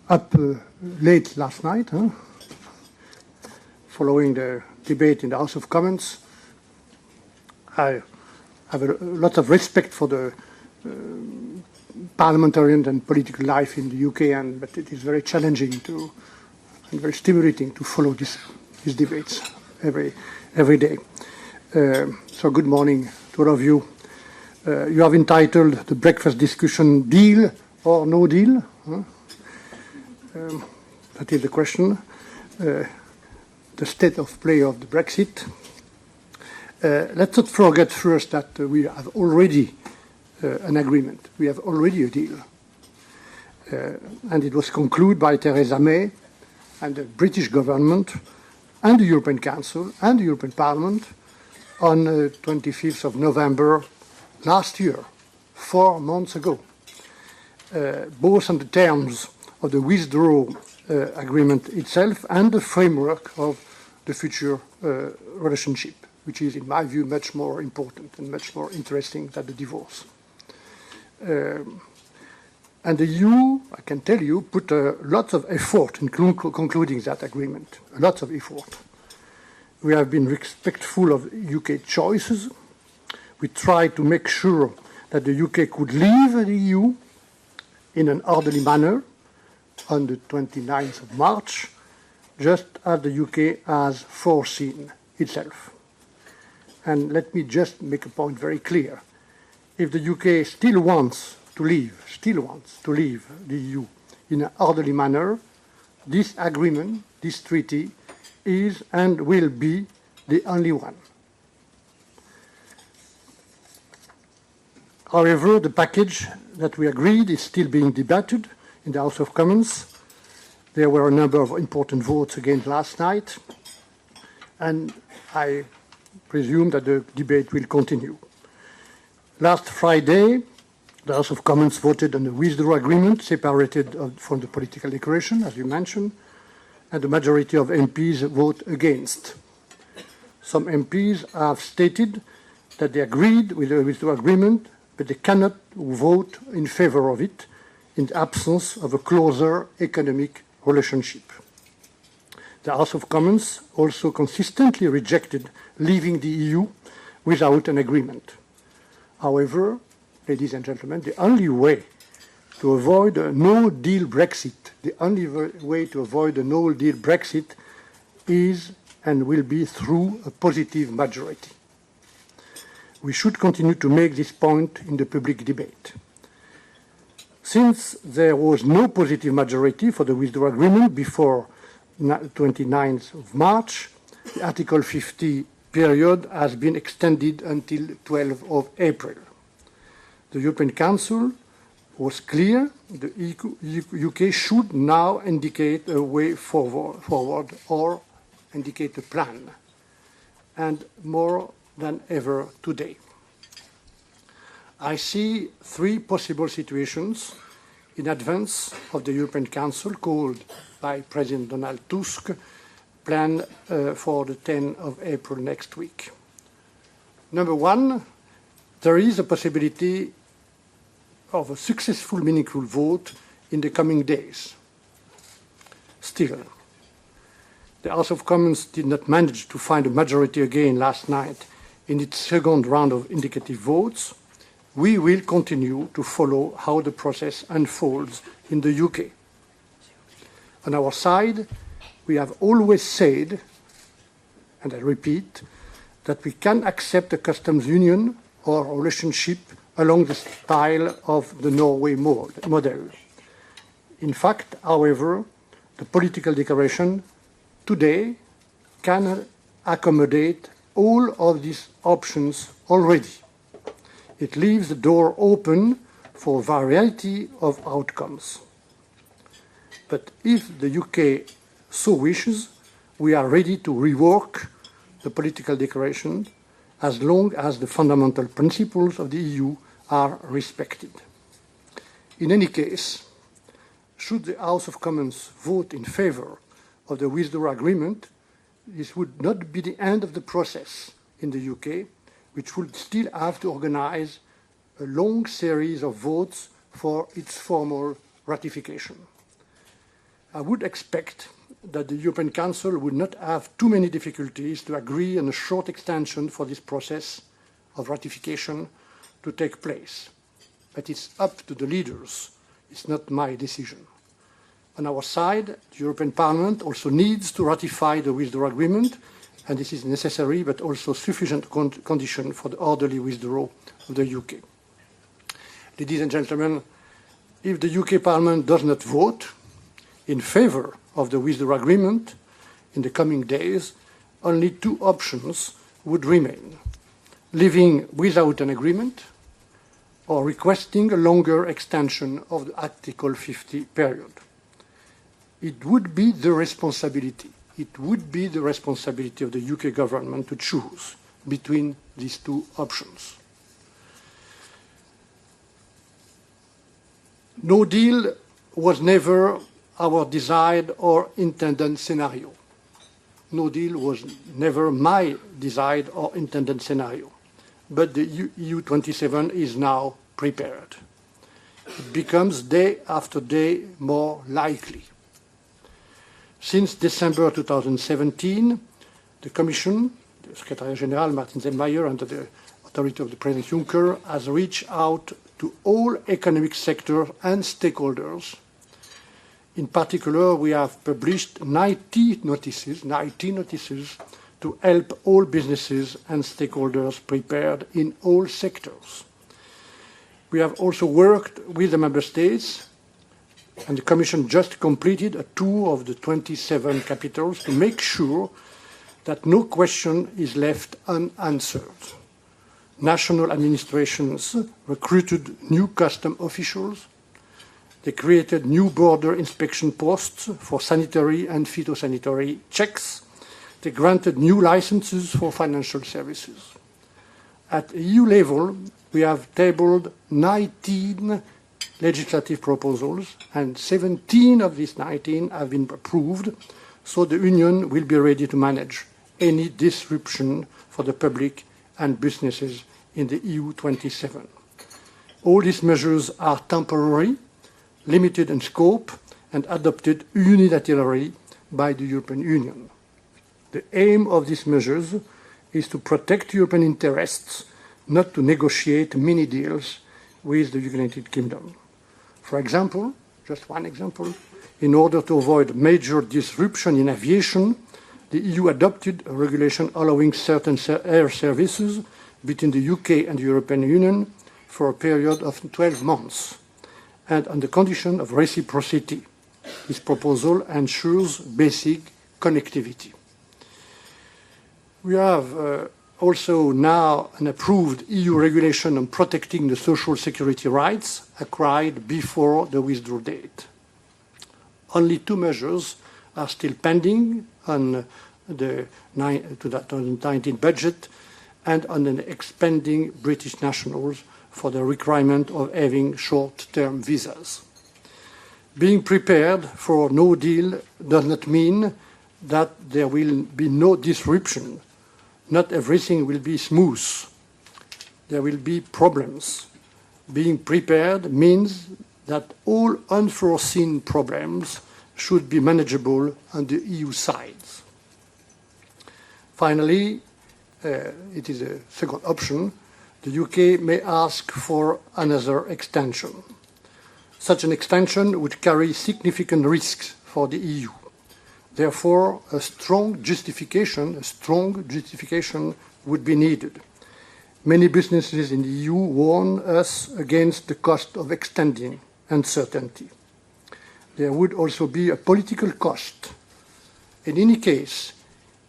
up late last night, following the debate in the House of Commons. I have a lot of respect for the parliamentarian and political life in the UK, but it is very challenging and very stimulating to follow these debates every day. So good morning to all of you. You have entitled the breakfast discussion "Deal or No Deal?" That is the question. The state of play of the Brexit. Let's not forget first that we have already an agreement. We have already a deal. And it was concluded by Theresa May and the British government and the European Council and the European Parliament on 25th of November last year, 4 months ago, both on the terms of the withdrawal agreement itself and the framework of the future relationship, which is, in my view, much more important and much more interesting than the divorce. And the EU, I can tell you, put lots of effort in concluding that agreement, lots of effort. We have been respectful of UK choices. We tried to make sure that the UK could leave the EU in an orderly manner on the 29th of March, just as the UK has foreseen itself. And let me just make a point very clear. If the UK still wants to leave the EU in an orderly manner, this agreement, this treaty, is and will be the only one. However, the package that we agreed is still being debated in the House of Commons. There were a number of important votes again last night, and I presume that the debate will continue. Last Friday, the House of Commons voted on the withdrawal agreement, separated from the political declaration, as you mentioned, and the majority of MPs vote against. Some MPs have stated that they agreed with the withdrawal agreement, but they cannot vote in favor of it in the absence of a closer economic relationship. The House of Commons also consistently rejected leaving the EU without an agreement. However, ladies and gentlemen, the only way to avoid a no-deal Brexit, is and will be through a positive majority. We should continue to make this point in the public debate. Since there was no positive majority for the withdrawal agreement before 29th of March, the Article 50 period has been extended until 12th of April. The European Council was clear. The UK should now indicate a way forward or indicate a plan, and more than ever today. I see 3 possible situations in advance of the European Council called by President Donald Tusk, planned for the 10th of April next week. Number 1, there is a possibility of a successful, meaningful vote in the coming days. Still, the House of Commons did not manage to find a majority again last night in its second round of indicative votes. We will continue to follow how the process unfolds in the UK. On our side, we have always said, and I repeat, that we can accept a customs union or a relationship along the style of the Norway model. In fact, however, the political declaration today can accommodate all of these options already. It leaves the door open for a variety of outcomes. But if the UK so wishes, we are ready to rework the political declaration as long as the fundamental principles of the EU are respected. In any case, should the House of Commons vote in favour of the withdrawal agreement, this would not be the end of the process in the UK, which would still have to organise a long series of votes for its formal ratification. I would expect that the European Council would not have too many difficulties to agree on a short extension for this process of ratification to take place. But it's up to the leaders. It's not my decision. On our side, the European Parliament also needs to ratify the withdrawal agreement, and this is necessary but also sufficient condition for the orderly withdrawal of the UK. Ladies and gentlemen, if the UK Parliament does not vote in favour of the withdrawal agreement in the coming days, only two options would remain: living without an agreement or requesting a longer extension of the Article 50 period. It would be the responsibility of the UK government to choose between these two options. No deal was never our desired or intended scenario. No deal was never my desired or intended scenario. But the EU27 is now prepared. It becomes day after day more likely. Since December 2017, the Commission, the Secretary General Martin Selmayr, under the authority of the President Juncker, has reached out to all economic sectors and stakeholders. In particular, we have published 90 notices to help all businesses and stakeholders prepared in all sectors. We have also worked with the Member States, and the Commission just completed a tour of the 27 capitals to make sure that no question is left unanswered. National administrations recruited new custom officials. They created new border inspection posts for sanitary and phytosanitary checks. They granted new licenses for financial services. At EU level, we have tabled 19 legislative proposals, and 17 of these 19 have been approved, so the Union will be ready to manage any disruption for the public and businesses in the EU27. All these measures are temporary, limited in scope, and adopted unilaterally by the European Union. The aim of these measures is to protect European interests, not to negotiate mini deals with the United Kingdom. For example, just one example, in order to avoid major disruption in aviation, the EU adopted a regulation allowing certain air services between the UK and the European Union for a period of 12 months, and on the condition of reciprocity. This proposal ensures basic connectivity. We have also now an approved EU regulation on protecting the social security rights acquired before the withdrawal date. Only two measures are still pending on the 2019 budget and on an expanding British nationals for the requirement of having short-term visas. Being prepared for no deal does not mean that there will be no disruption. Not everything will be smooth. There will be problems. Being prepared means that all unforeseen problems should be manageable on the EU side. Finally, it is a second option. The UK may ask for another extension. Such an extension would carry significant risks for the EU. Therefore, a strong justification would be needed. Many businesses in the EU warn us against the cost of extending uncertainty. There would also be a political cost. In any case,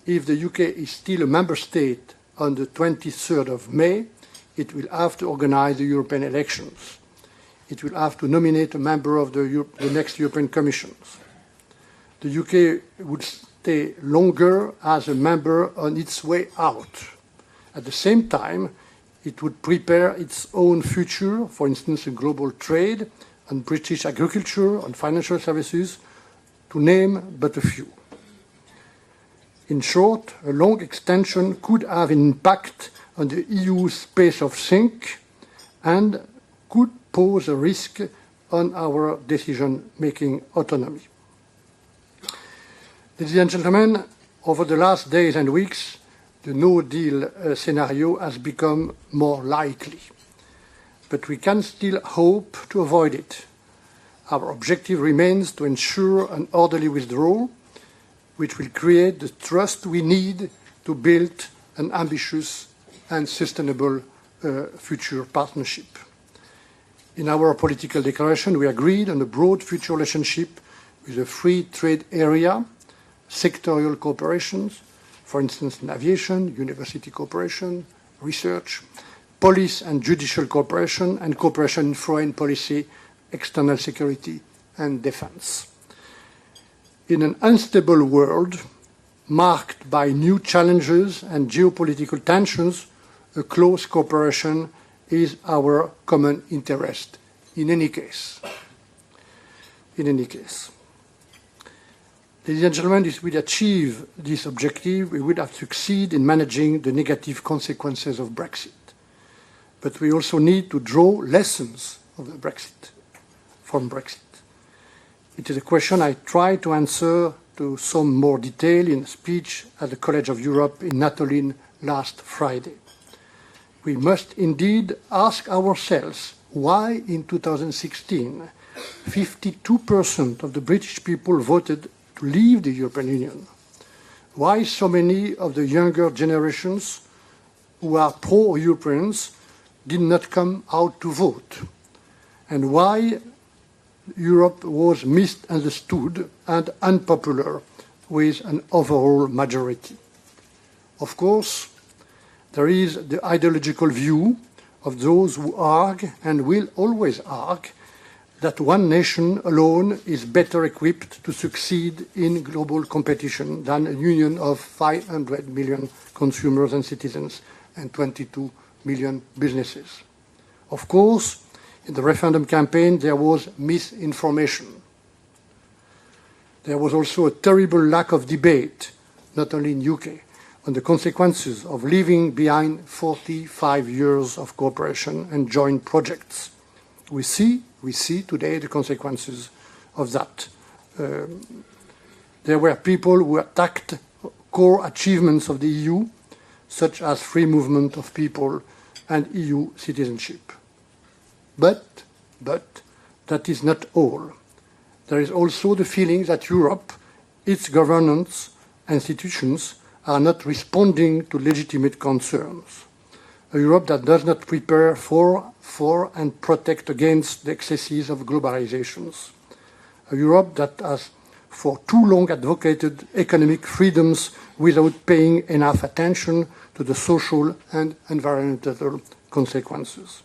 if the UK is still a member state on the 23rd of May, it will have to organize the European elections. It will have to nominate a member of the next European Commission. The UK would stay longer as a member on its way out. At the same time, it would prepare its own future, for instance, in global trade, on British agriculture, on financial services, to name but a few. In short, a long extension could have an impact on the EU's space of think and could pose a risk on our decision-making autonomy. Ladies and gentlemen, over the last days and weeks, the no-deal scenario has become more likely. But we can still hope to avoid it. Our objective remains to ensure an orderly withdrawal, which will create the trust we need to build an ambitious and sustainable future partnership. In our political declaration, we agreed on a broad future relationship with a free trade area, sectorial cooperations, for instance, in aviation, university cooperation, research, police and judicial cooperation, and cooperation in foreign policy, external security, and defense. In an unstable world marked by new challenges and geopolitical tensions, a close cooperation is our common interest in any case. Ladies and gentlemen, if we achieve this objective, we would have succeeded in managing the negative consequences of Brexit. But we also need to draw lessons of the from Brexit. It is a question I tried to answer to some more detail in a speech at the College of Europe in Natolin last Friday. We must indeed ask ourselves why in 2016 52% of the British people voted to leave the European Union. Why so many of the younger generations who are pro-Europeans did not come out to vote, and why Europe was misunderstood and unpopular with an overall majority. Of course, there is the ideological view of those who argue, and will always argue, that one nation alone is better equipped to succeed in global competition than a union of 500 million consumers and citizens and 22 million businesses. Of course, in the referendum campaign, there was misinformation. There was also a terrible lack of debate, not only in UK, on the consequences of leaving behind 45 years of cooperation and joint projects. We see today the consequences of that. There were people who attacked core achievements of the EU, such as free movement of people and EU citizenship. But that is not all. There is also the feeling that Europe, its governance and institutions are not responding to legitimate concerns. A Europe that does not prepare for and protect against the excesses of globalizations. A Europe that has for too long advocated economic freedoms without paying enough attention to the social and environmental consequences.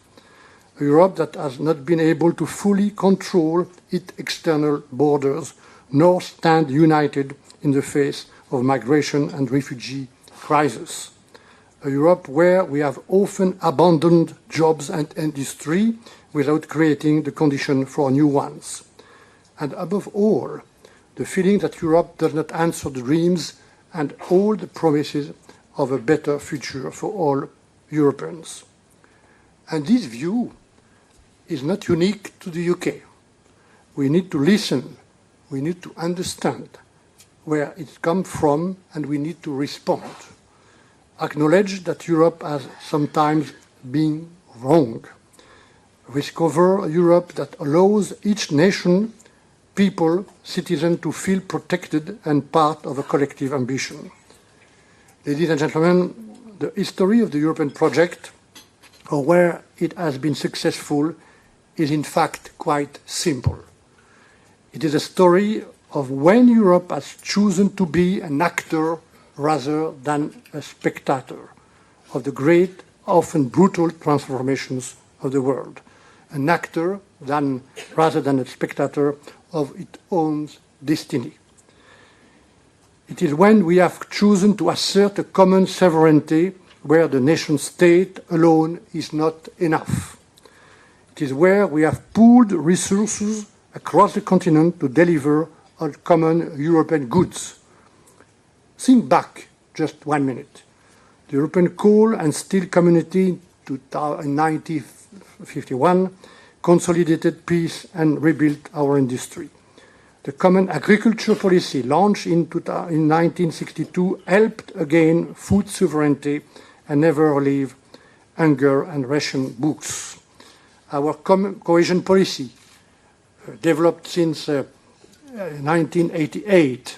A Europe that has not been able to fully control its external borders, nor stand united in the face of migration and refugee crisis. A Europe where we have often abandoned jobs and industry without creating the condition for new ones. And above all, the feeling that Europe does not answer the dreams and all the promises of a better future for all Europeans. And this view is not unique to the UK. We need to listen, we need to understand where it comes from, and we need to respond. Acknowledge that Europe has sometimes been wrong. Discover a Europe that allows each nation, people, citizen to feel protected and part of a collective ambition. Ladies and gentlemen, the history of the European project, or where it has been successful, is in fact quite simple. It is a story of when Europe has chosen to be an actor rather than a spectator of the great, often brutal transformations of the world. An actor rather than a spectator of its own destiny. It is when we have chosen to assert a common sovereignty where the nation-state alone is not enough. It is where we have pooled resources across the continent to deliver on common European goods. Think back just 1 minute. The European Coal and Steel Community in 1951 consolidated peace and rebuilt our industry. The Common Agriculture Policy, launched in 1962, helped again food sovereignty and never leave hunger and ration books. Our cohesion policy, developed since 1988,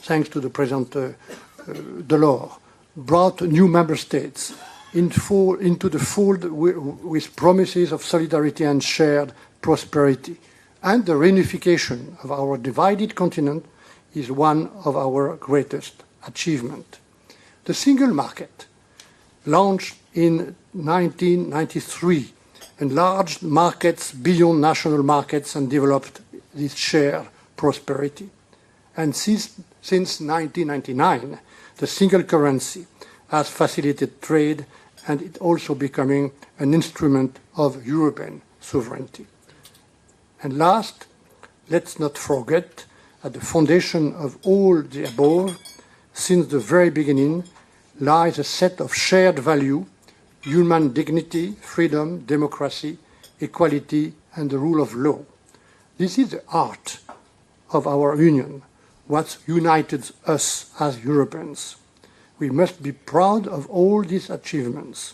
thanks to the President Delors, brought new member states into the fold with promises of solidarity and shared prosperity. And the reunification of our divided continent is one of our greatest achievements. The single market, launched in 1993, enlarged markets beyond national markets and developed this shared prosperity. And since 1999, the single currency has facilitated trade, and it also becoming an instrument of European sovereignty. And last, let's not forget, at the foundation of all the above, since the very beginning, lies a set of shared values: human dignity, freedom, democracy, equality, and the rule of law. This is the heart of our union, what united us as Europeans. We must be proud of all these achievements,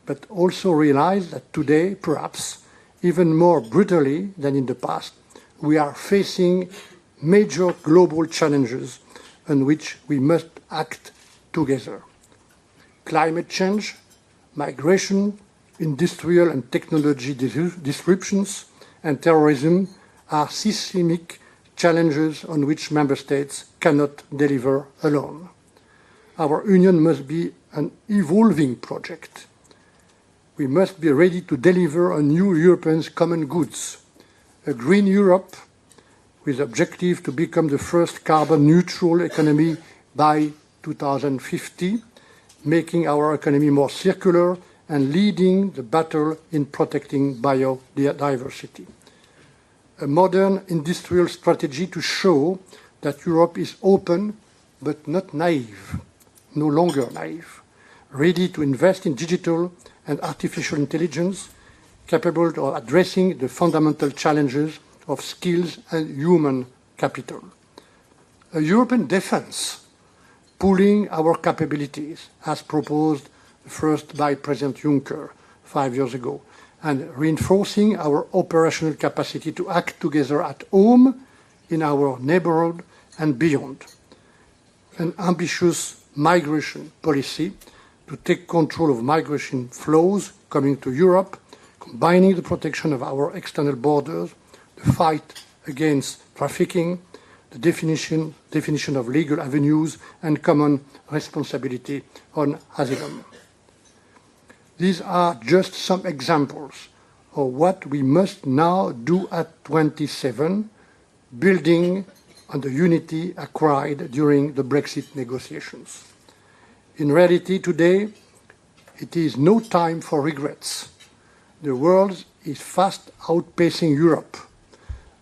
but also realize that today, perhaps, even more brutally than in the past, we are facing major global challenges on which we must act together. Climate change, migration, industrial and technology disruptions, and terrorism are systemic challenges on which member states cannot deliver alone. Our union must be an evolving project. We must be ready to deliver on new European common goods, a green Europe with the objective to become the first carbon-neutral economy by 2050, making our economy more circular and leading the battle in protecting biodiversity. A modern industrial strategy to show that Europe is open but not naive, no longer naive, ready to invest in digital and artificial intelligence, capable of addressing the fundamental challenges of skills and human capital. A European defense, pooling our capabilities, as proposed first by President Juncker 5 years ago, and reinforcing our operational capacity to act together at home, in our neighborhood, and beyond. An ambitious migration policy to take control of migration flows coming to Europe, combining the protection of our external borders, the fight against trafficking, the definition of legal avenues, and common responsibility on asylum. These are just some examples of what we must now do at 27, building on the unity acquired during the Brexit negotiations. In reality today, it is no time for regrets. The world is fast outpacing Europe.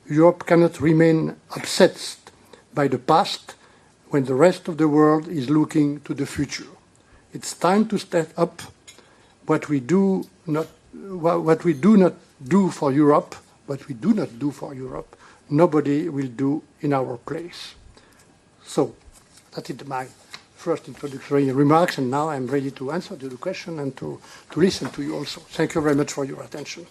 Europe cannot remain obsessed by the past when the rest of the world is looking to the future. It's time to step up. What we do not do for Europe, nobody will do in our place. So that is my first introductory remarks, and now I'm ready to answer to the question and to listen to you also. Thank you very much for your attention.